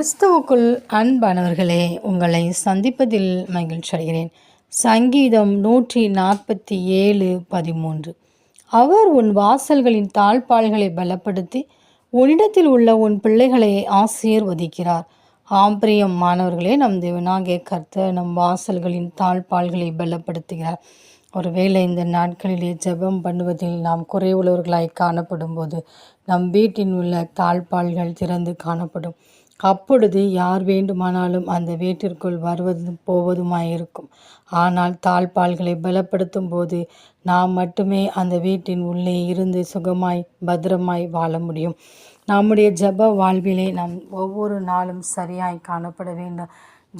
கிறிஸ்துவுக்குள் அன்பானவர்களே, உங்களை சந்திப்பதில் மகிழ்ச்சி அடைகிறேன். சங்கீதம் 147:13. அவர் உன் வாசல்களின் தாழ்பாள்களை பலப்படுத்தி உன்னிடத்தில் உள்ள உன் பிள்ளைகளை ஆசீர்வதிக்கிறார். ஆம்பிரியம் மாணவர்களே, நம் தேவனாகிய கர்த்தர் நம் வாசல்களின் தாழ்பாள்களை பலப்படுத்துகிறார். ஒருவேளை இந்த நாட்களிலே ஜெபம் பண்ணுவதில் நாம் குறைவுள்ளவர்களாய் காணப்படும் போது நம் வீட்டின் உள்ள தாழ்பாள்கள் திறந்து காணப்படும். அப்பொழுது யார் வேண்டுமானாலும் அந்த வீட்டிற்குள் வருவதும் போவதுமாயிருக்கும். ஆனால் தாழ்பாள்களை பலப்படுத்தும் போது நாம் மட்டுமே அந்த வீட்டின் உள்ளே இருந்து சுகமாய் பத்திரமாய் வாழ முடியும். நம்முடைய ஜெப வாழ்விலே நாம் ஒவ்வொரு நாளும் சரியாய் காணப்பட வேண்டும்.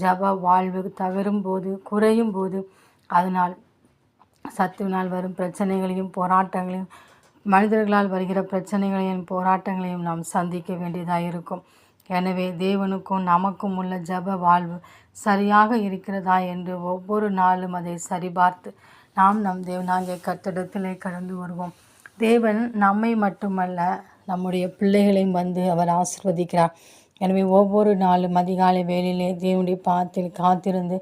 ஜெப வாழ்வு தவறும் போது குறையும் போது அதனால் சத்துவினால் வரும் பிரச்சனைகளையும் போராட்டங்களையும் மனிதர்களால் வருகிற பிரச்சனைகளையும் போராட்டங்களையும் நாம் சந்திக்க வேண்டியதாக இருக்கும். எனவே தேவனுக்கும் நமக்கும் உள்ள ஜெப வாழ்வு சரியாக இருக்கிறதா என்று ஒவ்வொரு நாளும் அதை சரிபார்த்து நாம் நம் தேவனாகிய கர்த்தரிடத்திலே கடந்து வருவோம். தேவன் நம்மை மட்டுமல்ல நம்முடைய பிள்ளைகளையும் வந்து அவர் ஆசீர்வதிக்கிறார். எனவே ஒவ்வொரு நாளும் அதிகாலை வேளையிலே தேவனுடைய பாதத்தில் காத்திருந்து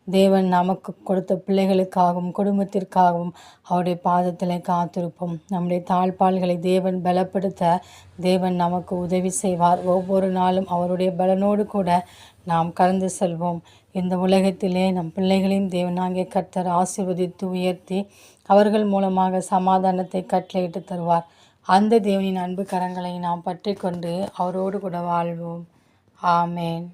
தேவன் நமக்கு கொடுத்த பிள்ளைகளுக்காகவும் குடும்பத்திற்காகவும் அவருடைய பாதத்தில் காத்திருப்போம். நம்முடைய தாழ்பாள்களை தேவன் பலப்படுத்த தேவன் நமக்கு உதவி செய்வார். ஒவ்வொரு நாளும் அவருடைய பலனோடு கூட நாம் கடந்து செல்வோம். இந்த உலகத்திலே நம் பிள்ளைகளையும் தேவனாகிய கர்த்தர் ஆசீர்வதித்து உயர்த்தி அவர்கள் மூலமாக சமாதானத்தை கட்டளையிட்டு தருவார். அந்த தேவனின் அன்பு கரங்களை நாம் பற்றி கொண்டு அவரோடு கூட வாழ்வோம். ஆமேன்.